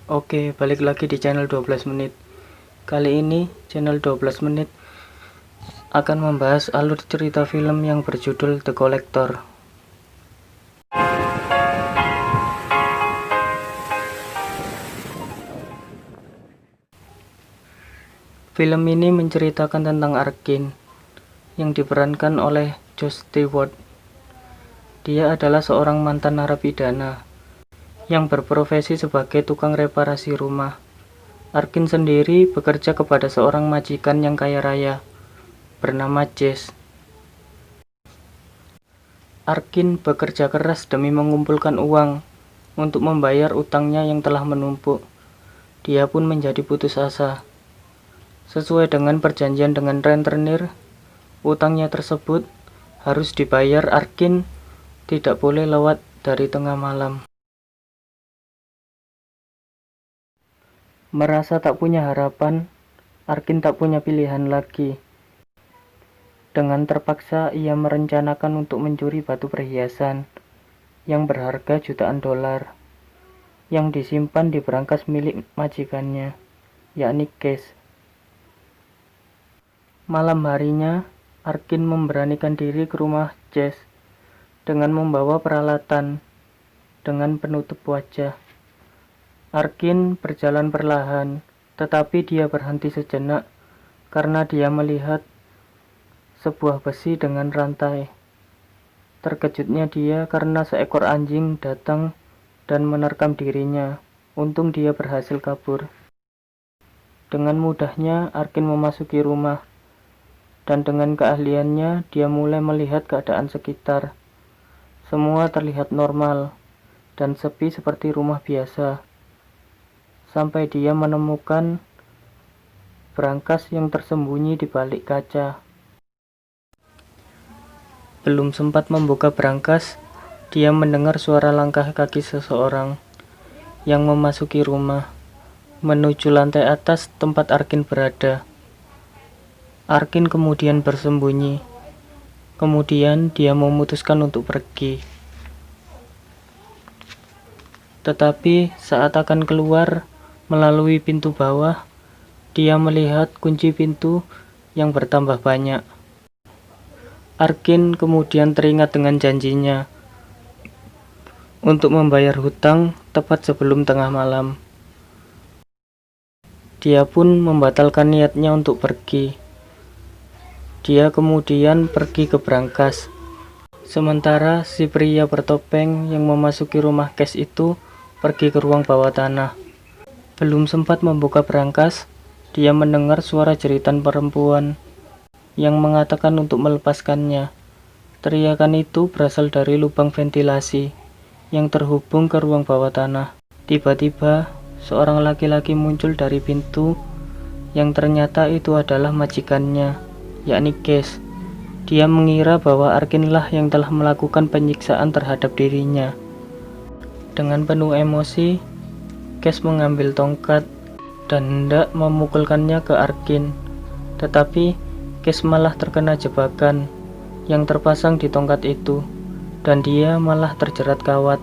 Oke, balik lagi di channel 12 menit. Kali ini channel 12 menit akan membahas alur cerita film yang berjudul The Collector. Film ini menceritakan tentang Arkin yang diperankan oleh Josh Stewart. Dia adalah seorang mantan narapidana yang berprofesi sebagai tukang reparasi rumah. Arkin sendiri bekerja kepada seorang majikan yang kaya raya bernama Jess. Arkin bekerja keras demi mengumpulkan uang untuk membayar utangnya yang telah menumpuk. Dia pun menjadi putus asa. Sesuai dengan perjanjian dengan rentenir, utangnya tersebut harus dibayar. Arkin tidak boleh lewat dari tengah malam. Merasa tak punya harapan, Arkin tak punya pilihan lagi. Dengan terpaksa ia merencanakan untuk mencuri batu perhiasan yang berharga jutaan dolar yang disimpan di berangkas milik majikannya, yakni Cash. Malam harinya, Arkin memberanikan diri ke rumah Jess dengan membawa peralatan dengan penutup wajah. Arkin berjalan perlahan, tetapi dia berhenti sejenak karena dia melihat sebuah besi dengan rantai. Terkejutnya dia karena seekor anjing datang dan menerkam dirinya. Untung dia berhasil kabur. Dengan mudahnya Arkin memasuki rumah, dan dengan keahliannya dia mulai melihat keadaan sekitar. Semua terlihat normal dan sepi seperti rumah biasa, sampai dia menemukan berangkas yang tersembunyi di balik kaca. Belum sempat membuka berangkas, dia mendengar suara langkah kaki seseorang yang memasuki rumah, menuju lantai atas tempat Arkin berada. Arkin kemudian bersembunyi. Kemudian dia memutuskan untuk pergi. Tetapi saat akan keluar melalui pintu bawah, dia melihat kunci pintu yang bertambah banyak. Arkin kemudian teringat dengan janjinya untuk membayar hutang tepat sebelum tengah malam. Dia pun membatalkan niatnya untuk pergi. Dia kemudian pergi ke berangkas. Sementara si pria bertopeng yang memasuki rumah Cash itu pergi ke ruang bawah tanah. Belum sempat membuka berangkas, dia mendengar suara jeritan perempuan yang mengatakan untuk melepaskannya. Teriakan itu berasal dari lubang ventilasi yang terhubung ke ruang bawah tanah. Tiba-tiba, seorang laki-laki muncul dari pintu yang ternyata itu adalah majikannya, yakni Cash. Dia mengira bahwa Arkinlah yang telah melakukan penyiksaan terhadap dirinya. Dengan penuh emosi, Cash mengambil tongkat dan hendak memukulkannya ke Arkin. Tetapi Cash malah terkena jebakan yang terpasang di tongkat itu, dan dia malah terjerat kawat,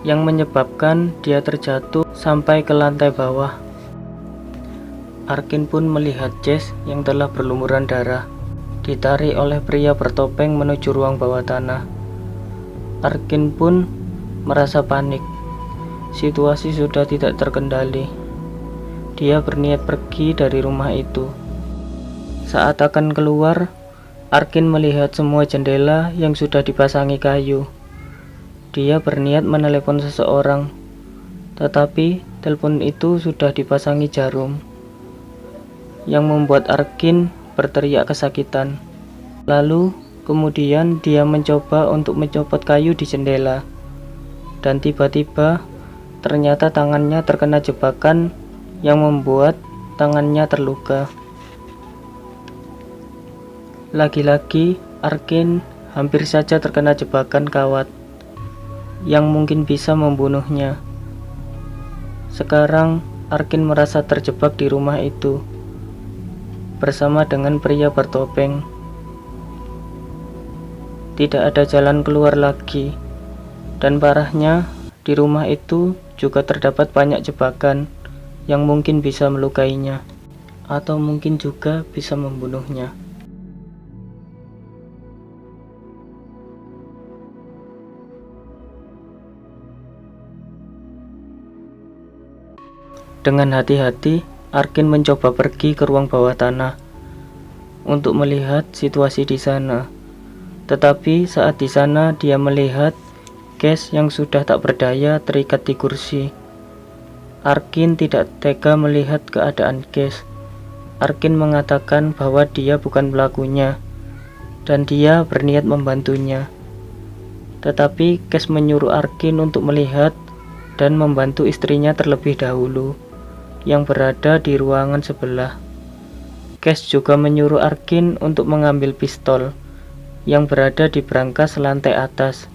yang menyebabkan dia terjatuh sampai ke lantai bawah. Arkin pun melihat Jess yang telah berlumuran darah, ditarik oleh pria bertopeng menuju ruang bawah tanah. Arkin pun merasa panik. Situasi sudah tidak terkendali. Dia berniat pergi dari rumah itu. Saat akan keluar, Arkin melihat semua jendela yang sudah dipasangi kayu. Dia berniat menelepon seseorang, tetapi telepon itu sudah dipasangi jarum, yang membuat Arkin berteriak kesakitan. Lalu, kemudian dia mencoba untuk mencopot kayu di jendela, dan tiba-tiba ternyata tangannya terkena jebakan yang membuat tangannya terluka. Lagi-lagi, Arkin hampir saja terkena jebakan kawat yang mungkin bisa membunuhnya. Sekarang, Arkin merasa terjebak di rumah itu bersama dengan pria bertopeng. Tidak ada jalan keluar lagi, dan parahnya, di rumah itu juga terdapat banyak jebakan yang mungkin bisa melukainya, atau mungkin juga bisa membunuhnya. Dengan hati-hati, Arkin mencoba pergi ke ruang bawah tanah untuk melihat situasi di sana. Tetapi saat di sana dia melihat Cash yang sudah tak berdaya terikat di kursi. Arkin tidak tega melihat keadaan Cash. Arkin mengatakan bahwa dia bukan pelakunya dan dia berniat membantunya. Tetapi Cash menyuruh Arkin untuk melihat dan membantu istrinya terlebih dahulu yang berada di ruangan sebelah. Cash juga menyuruh Arkin untuk mengambil pistol yang berada di brankas lantai atas,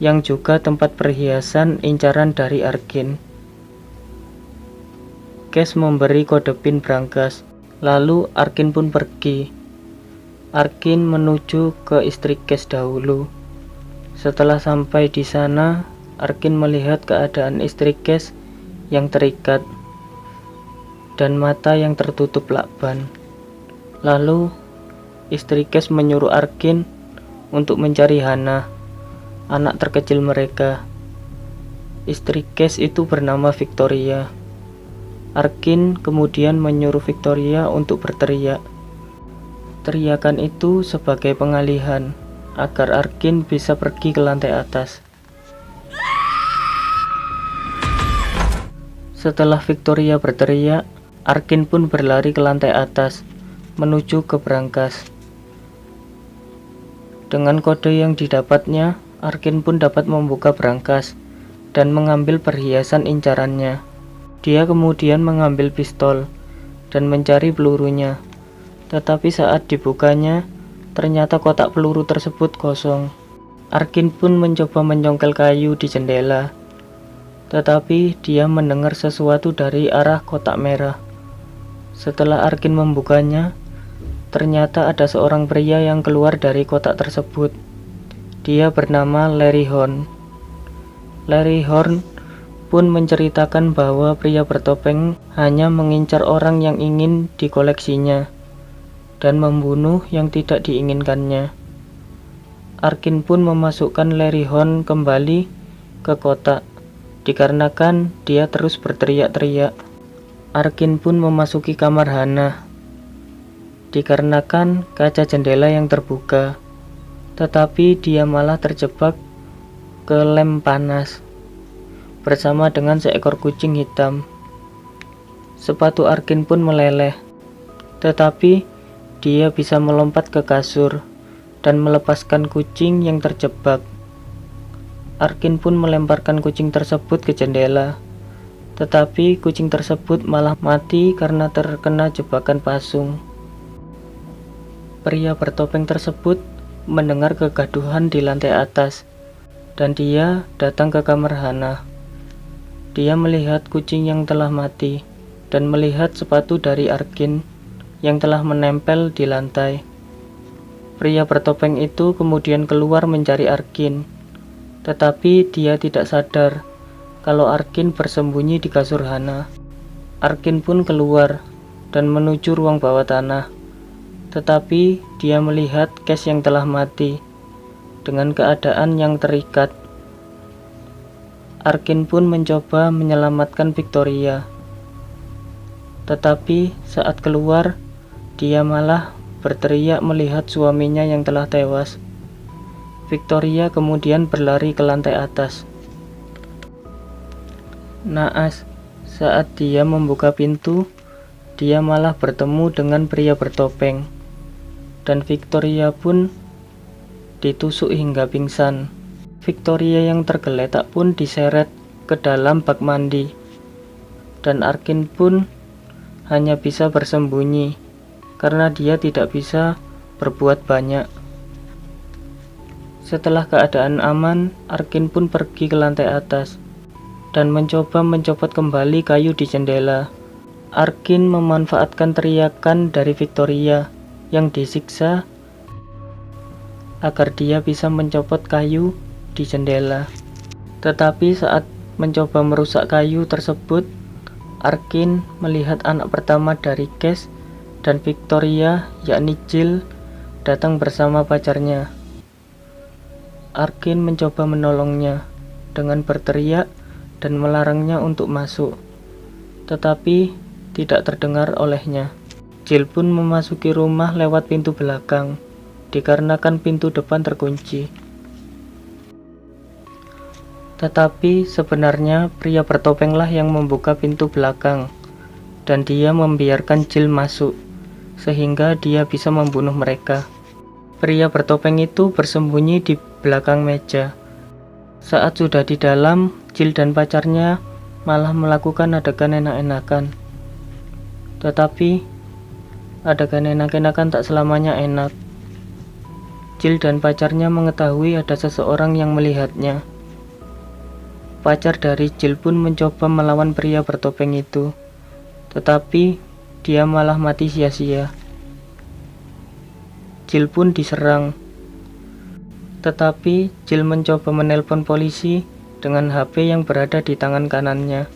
yang juga tempat perhiasan incaran dari Arkin. Cash memberi kode PIN brankas, lalu Arkin pun pergi. Arkin menuju ke istri Cash dahulu. Setelah sampai di sana, Arkin melihat keadaan istri Cash yang terikat dan mata yang tertutup lakban. Lalu istri Cash menyuruh Arkin untuk mencari Hana, anak terkecil mereka. Istri Cash itu bernama Victoria. Arkin kemudian menyuruh Victoria untuk berteriak. Teriakan itu sebagai pengalihan agar Arkin bisa pergi ke lantai atas. Setelah Victoria berteriak, Arkin pun berlari ke lantai atas, menuju ke brankas. Dengan kode yang didapatnya, Arkin pun dapat membuka brankas dan mengambil perhiasan incarannya. Dia kemudian mengambil pistol dan mencari pelurunya. Tetapi saat dibukanya, ternyata kotak peluru tersebut kosong. Arkin pun mencoba mencongkel kayu di jendela, tetapi dia mendengar sesuatu dari arah kotak merah. Setelah Arkin membukanya, ternyata ada seorang pria yang keluar dari kotak tersebut. Dia bernama Larry Horn. Larry Horn pun menceritakan bahwa pria bertopeng hanya mengincar orang yang ingin dikoleksinya dan membunuh yang tidak diinginkannya. Arkin pun memasukkan Larry Horn kembali ke kotak, dikarenakan dia terus berteriak-teriak. Arkin pun memasuki kamar Hana, dikarenakan kaca jendela yang terbuka, tetapi dia malah terjebak ke lem panas bersama dengan seekor kucing hitam. Sepatu Arkin pun meleleh, tetapi dia bisa melompat ke kasur dan melepaskan kucing yang terjebak. Arkin pun melemparkan kucing tersebut ke jendela, tetapi kucing tersebut malah mati karena terkena jebakan pasung. Pria bertopeng tersebut mendengar kegaduhan di lantai atas, dan dia datang ke kamar Hana. Dia melihat kucing yang telah mati, dan melihat sepatu dari Arkin yang telah menempel di lantai. Pria bertopeng itu kemudian keluar mencari Arkin, tetapi dia tidak sadar kalau Arkin bersembunyi di kasur Hana. Arkin pun keluar dan menuju ruang bawah tanah, tetapi dia melihat Cash yang telah mati dengan keadaan yang terikat. Arkin pun mencoba menyelamatkan Victoria, tetapi saat keluar, dia malah berteriak melihat suaminya yang telah tewas. Victoria kemudian berlari ke lantai atas. Naas, saat dia membuka pintu, dia malah bertemu dengan pria bertopeng, dan Victoria pun ditusuk hingga pingsan. Victoria yang tergeletak pun diseret ke dalam bak mandi, dan Arkin pun hanya bisa bersembunyi karena dia tidak bisa berbuat banyak. Setelah keadaan aman, Arkin pun pergi ke lantai atas dan mencoba mencopot kembali kayu di jendela. Arkin memanfaatkan teriakan dari Victoria yang disiksa agar dia bisa mencopot kayu di jendela. Tetapi saat mencoba merusak kayu tersebut, Arkin melihat anak pertama dari Cash dan Victoria, yakni Jill, datang bersama pacarnya. Arkin mencoba menolongnya dengan berteriak dan melarangnya untuk masuk, tetapi tidak terdengar olehnya. Jill pun memasuki rumah lewat pintu belakang, dikarenakan pintu depan terkunci. Tetapi sebenarnya pria bertopenglah yang membuka pintu belakang, dan dia membiarkan Jill masuk, sehingga dia bisa membunuh mereka. Pria bertopeng itu bersembunyi di belakang meja. Saat sudah di dalam, Jill dan pacarnya malah melakukan adegan enak-enakan. Tetapi adegan enak-enakan tak selamanya enak. Jill dan pacarnya mengetahui ada seseorang yang melihatnya. Pacar dari Jill pun mencoba melawan pria bertopeng itu, tetapi dia malah mati sia-sia. Jill pun diserang, tetapi Jill mencoba menelpon polisi dengan HP yang berada di tangan kanannya.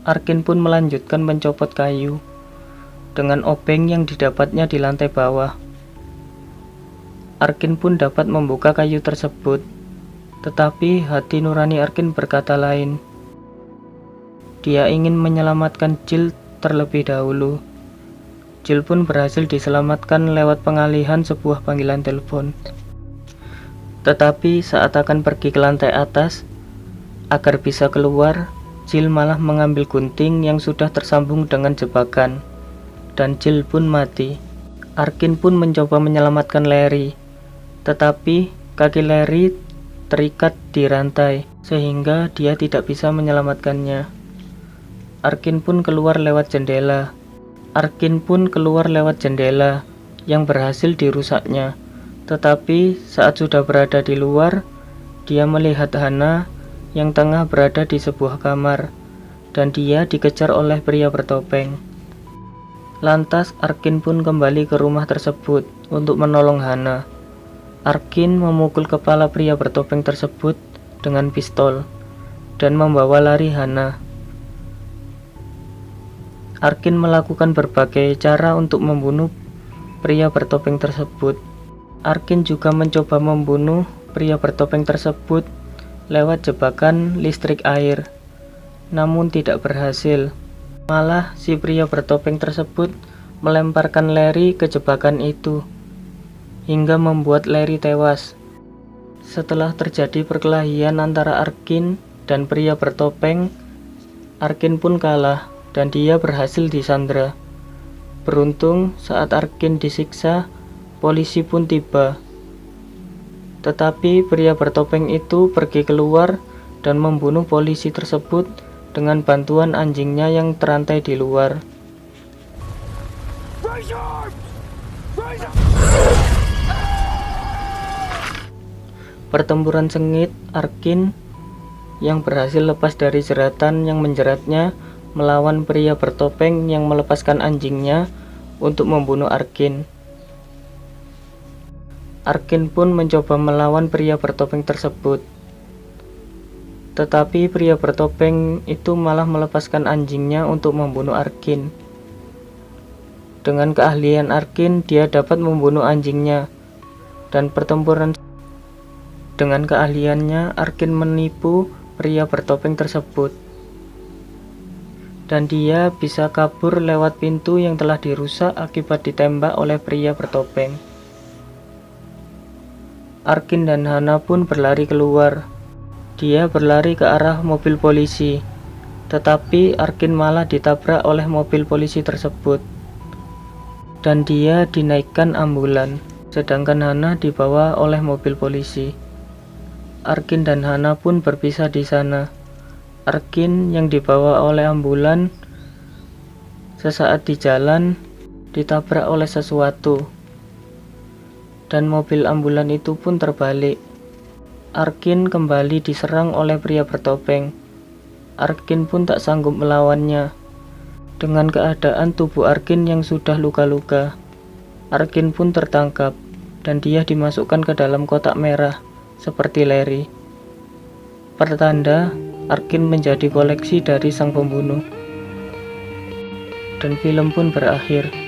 Arkin pun melanjutkan mencopot kayu dengan obeng yang didapatnya di lantai bawah. Arkin pun dapat membuka kayu tersebut, tetapi hati nurani Arkin berkata lain. Dia ingin menyelamatkan Jill terlebih dahulu. Jill pun berhasil diselamatkan lewat pengalihan sebuah panggilan telepon. Tetapi saat akan pergi ke lantai atas, agar bisa keluar, Jill malah mengambil gunting yang sudah tersambung dengan jebakan, dan Jill pun mati. Arkin pun mencoba menyelamatkan Larry, tetapi kaki Larry terikat di rantai, sehingga dia tidak bisa menyelamatkannya. Arkin pun keluar lewat jendela. Yang berhasil dirusaknya. Tetapi saat sudah berada di luar, dia melihat Hannah yang tengah berada di sebuah kamar, dan dia dikejar oleh pria bertopeng. Lantas Arkin pun kembali ke rumah tersebut untuk menolong Hannah. Arkin memukul kepala pria bertopeng tersebut dengan pistol dan membawa lari Hannah. Arkin melakukan berbagai cara untuk membunuh pria bertopeng tersebut. Arkin juga mencoba membunuh pria bertopeng tersebut lewat jebakan listrik air, namun tidak berhasil. Malah si pria bertopeng tersebut melemparkan Larry ke jebakan itu, hingga membuat Larry tewas. Setelah terjadi perkelahian antara Arkin dan pria bertopeng, Arkin pun kalah dan dia berhasil disandra. Beruntung saat Arkin disiksa, polisi pun tiba. Tetapi pria bertopeng itu pergi keluar dan membunuh polisi tersebut dengan bantuan anjingnya yang terantai di luar. Pertempuran sengit, Arkin yang berhasil lepas dari jeratan yang menjeratnya melawan pria bertopeng yang melepaskan anjingnya untuk membunuh Arkin. Arkin pun mencoba melawan pria bertopeng tersebut, tetapi pria bertopeng itu malah melepaskan anjingnya untuk membunuh Arkin. Dengan keahlian Arkin, dia dapat membunuh anjingnya, dan dengan keahliannya Arkin menipu pria bertopeng tersebut, dan dia bisa kabur lewat pintu yang telah dirusak akibat ditembak oleh pria bertopeng. Arkin dan Hannah pun berlari keluar. Dia berlari ke arah mobil polisi, tetapi Arkin malah ditabrak oleh mobil polisi tersebut, dan dia dinaikkan ambulan, sedangkan Hannah dibawa oleh mobil polisi. Arkin dan Hannah pun berpisah di sana. Arkin yang dibawa oleh ambulan sesaat di jalan ditabrak oleh sesuatu, dan mobil ambulan itu pun terbalik. Arkin kembali diserang oleh pria bertopeng. Arkin pun tak sanggup melawannya. Dengan keadaan tubuh Arkin yang sudah luka-luka, Arkin pun tertangkap dan dia dimasukkan ke dalam kotak merah seperti Larry. pertanda Arkin menjadi koleksi dari sang pembunuh. Dan film pun berakhir.